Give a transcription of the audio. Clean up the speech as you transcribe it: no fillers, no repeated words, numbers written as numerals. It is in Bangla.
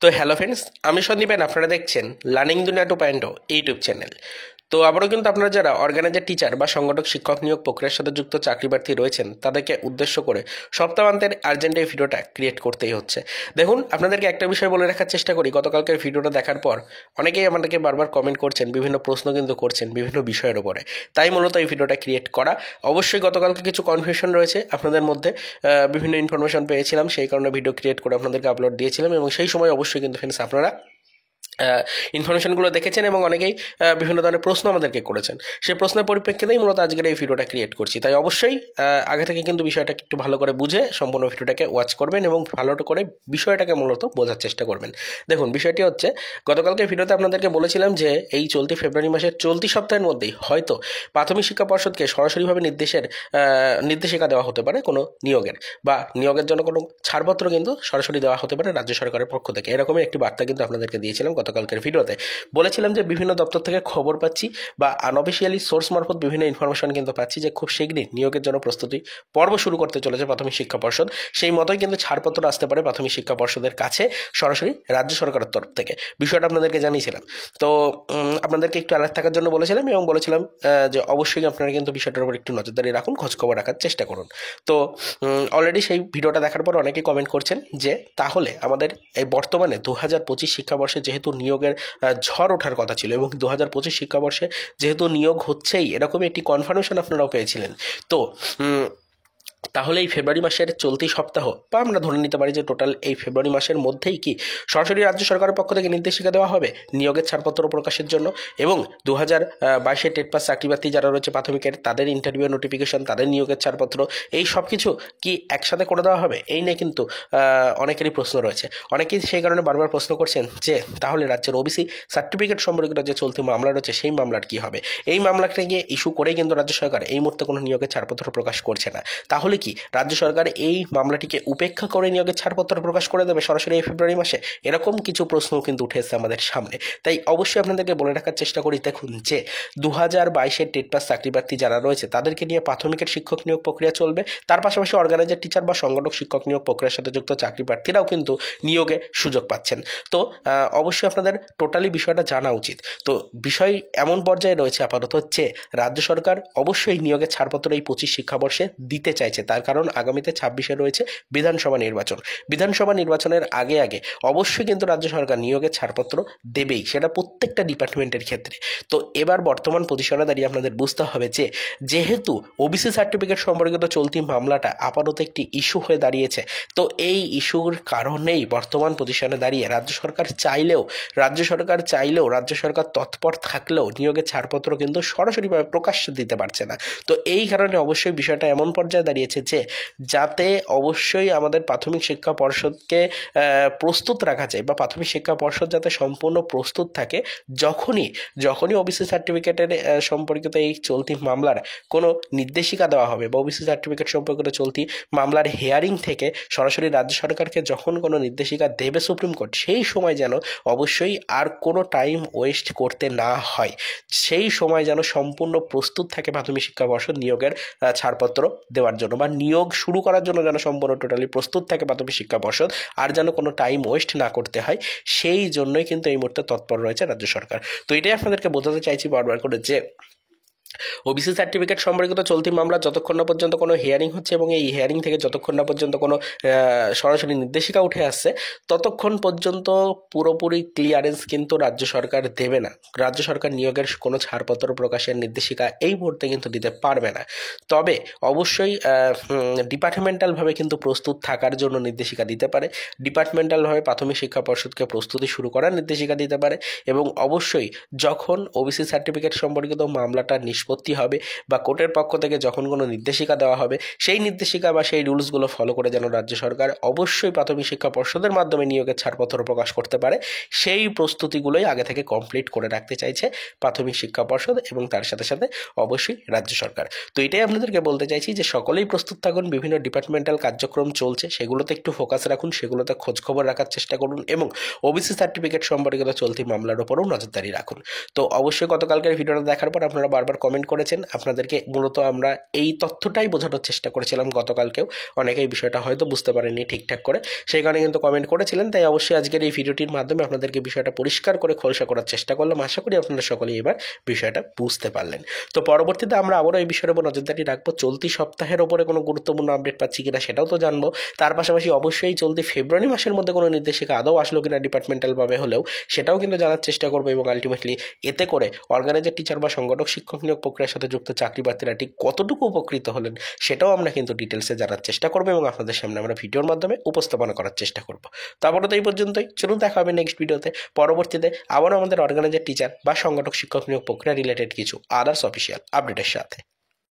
তো হ্যালো ফ্রেন্ডস, আমি সন্দীপেন। আপনারা দেখছেন লার্নিং দুনিয়া 2.0 ইউটিউব চ্যানেল। তো আবারও কিন্তু আপনারা যারা অর্গানাইজার টিচার বা সংগঠক শিক্ষক নিয়োগ প্রক্রিয়ার সাথে যুক্ত চাকরি প্রার্থী রয়েছেন তাদেরকে উদ্দেশ্য করে সপ্তাহান্তের আর্জেন্ট এই ভিডিওটা ক্রিয়েট করতেই হচ্ছে। দেখুন, আপনাদেরকে একটা বিষয় বলে রাখার চেষ্টা করি। গতকালকের ভিডিওটা দেখার পর অনেকেই আমাদেরকে বারবার কমেন্ট করছেন, বিভিন্ন প্রশ্ন কিন্তু করছেন বিভিন্ন বিষয়ের উপরে। তাই মূলত এই ভিডিওটা ক্রিয়েট করা। অবশ্যই গতকালকে কিছু কনফিউশন রয়েছে আপনাদের মধ্যে, বিভিন্ন ইনফরমেশন পেয়েছিলাম, সেই কারণে ভিডিও ক্রিয়েট করে আপনাদেরকে আপলোড দিয়েছিলাম। এবং সেই সময় অবশ্যই কিন্তু ফ্রেন্ডস আপনারা ইনফরমেশনগুলো দেখেছেন এবং অনেকেই বিভিন্ন ধরনের প্রশ্ন আমাদেরকে করেছেন। সেই প্রশ্নের পরিপ্রেক্ষিতেই মূলত আজকের এই ভিডিওটা ক্রিয়েট করছি। তাই অবশ্যই আগে থেকে কিন্তু বিষয়টাকে একটু ভালো করে বুঝে সম্পূর্ণ ভিডিওটাকে ওয়াচ করবেন এবং ভালো করে বিষয়টাকে মূলত বোঝার চেষ্টা করবেন। দেখুন, বিষয়টি হচ্ছে, গতকালকে ভিডিওতে আপনাদেরকে বলেছিলাম যে এই চলতি ফেব্রুয়ারি মাসের চলতি সপ্তাহের মধ্যেই হয়তো প্রাথমিক শিক্ষা পর্ষদকে সরাসরিভাবে নির্দেশিকা দেওয়া হতে পারে কোনো নিয়োগের, বা নিয়োগের জন্য কোনো ছাড়পত্র কিন্তু সরাসরি দেওয়া হতে পারে রাজ্য সরকারের পক্ষ থেকে। এরকমই একটি বার্তা কিন্তু আপনাদেরকে দিয়েছিলাম গতকালকের ভিডিওতে। বলেছিলাম যে বিভিন্ন দপ্তর থেকে খবর পাচ্ছি বা আনঅফিসিয়ালি সোর্স মারফত বিভিন্ন ইনফরমেশন কিন্তু পাচ্ছি যে খুব শীঘ্রই নিয়োগের জন্য প্রস্তুতি পর্ব শুরু করতে চলেছে প্রাথমিক শিক্ষা পর্ষদ। সেই মতোই কিন্তু ছাড়পত্র আসতে পারে প্রাথমিক শিক্ষা পর্ষদের কাছে সরাসরি রাজ্য সরকারের তরফ থেকে। বিষয়টা আপনাদেরকে জানিয়েছিলাম। তো আপনাদেরকে একটু অ্যালার্ট থাকার জন্য বলেছিলাম এবং বলেছিলাম যে অবশ্যই আপনারা কিন্তু বিষয়টার উপর একটু নজরদারি রাখুন, খোঁজখবর রাখার চেষ্টা করুন। তো অলরেডি সেই ভিডিওটা দেখার পর অনেকেই কমেন্ট করছেন যে তাহলে আমাদের এই বর্তমানে 2025 শিক্ষাবর্ষে যেহেতু নিয়োগের ঝড় ওঠার কথা ছিল এবং 2025 শিক্ষাবর্ষে যেহেতু নিয়োগ হচ্ছেই, এরকমই একটি কনফার্মেশন আপনারাও পেয়েছিলেন। তো তাহলে এই ফেব্রুয়ারি মাসের চলতি সপ্তাহ, বা আমরা ধরে নিতে পারি যে টোটাল এই ফেব্রুয়ারি মাসের মধ্যেই কি সরাসরি রাজ্য সরকারের পক্ষ থেকে নির্দেশিকা দেওয়া হবে নিয়োগের ছাড়পত্র প্রকাশের জন্য, এবং 2022 টেট পাস চাকরি প্রার্থী যারা রয়েছে প্রাথমিকের, তাদের ইন্টারভিউ নোটিফিকেশন, তাদের নিয়োগের ছাড়পত্র, এই সব কিছু কি একসাথে করে দেওয়া হবে? এই নিয়ে কিন্তু অনেকেরই প্রশ্ন রয়েছে। অনেকেই সেই কারণে বারবার প্রশ্ন করছেন যে তাহলে রাজ্যের ওবিসি সার্টিফিকেট সম্পর্কিত যে চলতি মামলা রয়েছে সেই মামলার কি হবে? এই মামলাটা গিয়ে ইস্যু করেই কিন্তু রাজ্য সরকার এই মুহূর্তে কোনো নিয়োগের ছাড়পত্র প্রকাশ করছে না। তাহলে কি রাজ্য সরকার এই মামলাটিকে উপেক্ষা করে নিয়োগের ছাড়পত্র প্রকাশ করে দেবে সরাসরি এই ফেব্রুয়ারি মাসে? এরকম কিছু প্রশ্ন কিন্তু উঠে এসেছে আমাদের সামনে। তাই অবশ্যই আপনাদেরকে বলে রাখার চেষ্টা করি, দেখুন যে 2022 টেট পাস চাকরি প্রার্থী যারা রয়েছে তাদেরকে নিয়ে প্রাথমিকের শিক্ষক নিয়োগ প্রক্রিয়া চলবে। তার পাশাপাশি অর্গানাইজার টিচার বা সংগঠক শিক্ষক নিয়োগ প্রক্রিয়ার সাথে যুক্ত চাকরি প্রার্থীরাও কিন্তু নিয়োগে সুযোগ পাচ্ছেন। তো অবশ্যই আপনাদের টোটালি বিষয়টা জানা উচিত। তো বিষয় এমন পর্যায়ে রয়েছে আপাতত যে রাজ্য সরকার অবশ্যই নিয়োগের ছাড়পত্র এই 25 শিক্ষাবর্ষে দিতে চাইছে। তার কারণ আগামীতে 26-এ রয়েছে বিধানসভা নির্বাচন। বিধানসভা নির্বাচনের আগে আগে অবশ্যই কিন্তু রাজ্য সরকার নিয়োগের ছাড়পত্র দেবেই, সেটা প্রত্যেকটা ডিপার্টমেন্টের ক্ষেত্রে। তো এবার বর্তমান পজিশনে দাঁড়িয়ে আপনাদের বুঝতে হবে যে যেহেতু ওবিসি সার্টিফিকেট সম্পর্কিত চলতি মামলাটা আপাতত একটি ইস্যু হয়ে দাঁড়িয়েছে, তো এই ইস্যুর কারণেই বর্তমান পজিশনে দাঁড়িয়ে রাজ্য সরকার চাইলেও রাজ্য সরকার তৎপর থাকলেও নিয়োগের ছাড়পত্র কিন্তু সরাসরিভাবে প্রকাশ্যে দিতে পারছে না। তো এই কারণে অবশ্যই বিষয়টা এমন পর্যায়ে দাঁড়িয়েছে যে যাতে অবশ্যই আমাদের প্রাথমিক শিক্ষা পর্ষদকে প্রস্তুত রাখা যায়, বা প্রাথমিক শিক্ষা পর্ষদ যাতে সম্পূর্ণ প্রস্তুত থাকে যখনই ওবিসি সার্টিফিকেটের সম্পর্কিত এই চলতি মামলার কোনো নির্দেশিকা দেওয়া হবে, বা ওবিসি সার্টিফিকেট সম্পর্কিত চলতি মামলার হেয়ারিং থেকে সরাসরি রাজ্য সরকারকে যখন কোনো নির্দেশিকা দেবে সুপ্রিম কোর্ট, সেই সময় যেন অবশ্যই আর কোনো টাইম ওয়েস্ট করতে না হয়, সেই সময় যেন সম্পূর্ণ প্রস্তুত থাকে প্রাথমিক শিক্ষা পর্ষদ নিয়োগের ছাড়পত্র দেওয়ার জন্য, বা নিয়োগ শুরু করার জন্য যেন সম্পূর্ণ টোটালি প্রস্তুত থাকে প্রাথমিক শিক্ষা পর্ষদ, আর যেন কোনো টাইম ওয়েস্ট না করতে হয়, সেই জন্যই কিন্তু এই মুহূর্তে তৎপর রয়েছে রাজ্য সরকার। তো এটাই আপনাদেরকে বোঝাতে চাইছি বারবার করে যে ওবিসি সার্টিফিকেট সম্পর্কিত চলতি মামলা যতক্ষণ না পর্যন্ত কোনো হিয়ারিং হচ্ছে এবং এই হিয়ারিং থেকে যতক্ষণ না পর্যন্ত কোনো সরাসরি নির্দেশিকা উঠে আসছে, ততক্ষণ পর্যন্ত পুরোপুরি ক্লিয়ারেন্স কিন্তু রাজ্য সরকার দেবে না। রাজ্য সরকার নিয়োগের কোনো ছাড়পত্র প্রকাশের নির্দেশিকা এই মুহূর্তে কিন্তু দিতে পারবে না। তবে অবশ্যই ডিপার্টমেন্টালভাবে কিন্তু প্রস্তুত থাকার জন্য নির্দেশিকা দিতে পারে, ডিপার্টমেন্টালভাবে প্রাথমিক শিক্ষা পর্ষদকে প্রস্তুতি শুরু করার নির্দেশিকা দিতে পারে, এবং অবশ্যই যখন ওবিসি সার্টিফিকেট সম্পর্কিত মামলাটা নিষ্পত্তি হবে বা কোর্টের পক্ষ থেকে যখন কোনো নির্দেশিকা দেওয়া হবে, সেই নির্দেশিকা বা সেই রুলসগুলো ফলো করে যেন রাজ্য সরকার অবশ্যই প্রাথমিক শিক্ষা পর্ষদের মাধ্যমে নিয়োগের ছাড়পত্র প্রকাশ করতে পারে, সেই প্রস্তুতিগুলোই আগে থেকে কমপ্লিট করে রাখতে চাইছে প্রাথমিক শিক্ষা পর্ষদ এবং তার সাথে সাথে অবশ্যই রাজ্য সরকার। তো এটাই আপনাদেরকে বলতে চাইছি যে সকলেই প্রস্তুত থাকুন। বিভিন্ন ডিপার্টমেন্টাল কার্যক্রম চলছে, সেগুলোতে একটু ফোকাস রাখুন, সেগুলোতে খোঁজখবর রাখার চেষ্টা করুন, এবং ওবিসি সার্টিফিকেট সম্পর্কিত চলতি মামলার উপরও নজরদারি রাখুন। তো অবশ্যই গতকালকের ভিডিওটা দেখার পর আপনারা বারবার কমেন্ট করেছেন, আপনাদেরকে মূলত আমরা এই তথ্যটাই বোঝানোর চেষ্টা করেছিলাম গতকালকেও। অনেকেই বিষয়টা হয়তো বুঝতে পারেননি ঠিকঠাক করে, সেই কারণে কিন্তু কমেন্ট করেছিলেন। তাই অবশ্যই আজকের এই ভিডিওটির মাধ্যমে আপনাদেরকে বিষয়টা পরিষ্কার করে খোলসা করার চেষ্টা করলাম। আশা করি আপনারা সকলেই এবার বিষয়টা বুঝতে পারলেন। তো পরবর্তীতে আমরা আবারও এই বিষয়ের উপর নজরদারি রাখবো। চলতি সপ্তাহের ওপরে কোনো গুরুত্বপূর্ণ আপডেট পাচ্ছি কিনা সেটাও তো জানবো। তার পাশাপাশি অবশ্যই চলতি ফেব্রুয়ারি মাসের মধ্যে কোনো নির্দেশিকা আদৌ আসলো কিনা ডিপার্টমেন্টালভাবে হলেও সেটাও কিন্তু জানার চেষ্টা করবো, এবং আলটিমেটলি এতে করে অর্গানাইজার টিচার বা সংগঠক শিক্ষক নিয়োগ প্রক্রিয়ার সাথে যুক্ত চাকরি প্রার্থীরা ঠিক কতটুকু উপকৃত হলেন সেটাও আমরা কিন্তু ডিটেলসে জানার চেষ্টা করবো, এবং আপনাদের সামনে আমরা ভিডিওর মাধ্যমে উপস্থাপনা করার চেষ্টা করবো। তো আপাতত এই পর্যন্তই, চলুন দেখা হবে নেক্সট ভিডিওতে। পরবর্তীতে আবারও আমাদের অর্গানাইজার টিচার বা সংগঠক শিক্ষক নিয়োগ প্রক্রিয়া রিলেটেড কিছু আদার্স অফিসিয়াল আপডেটের সাথে।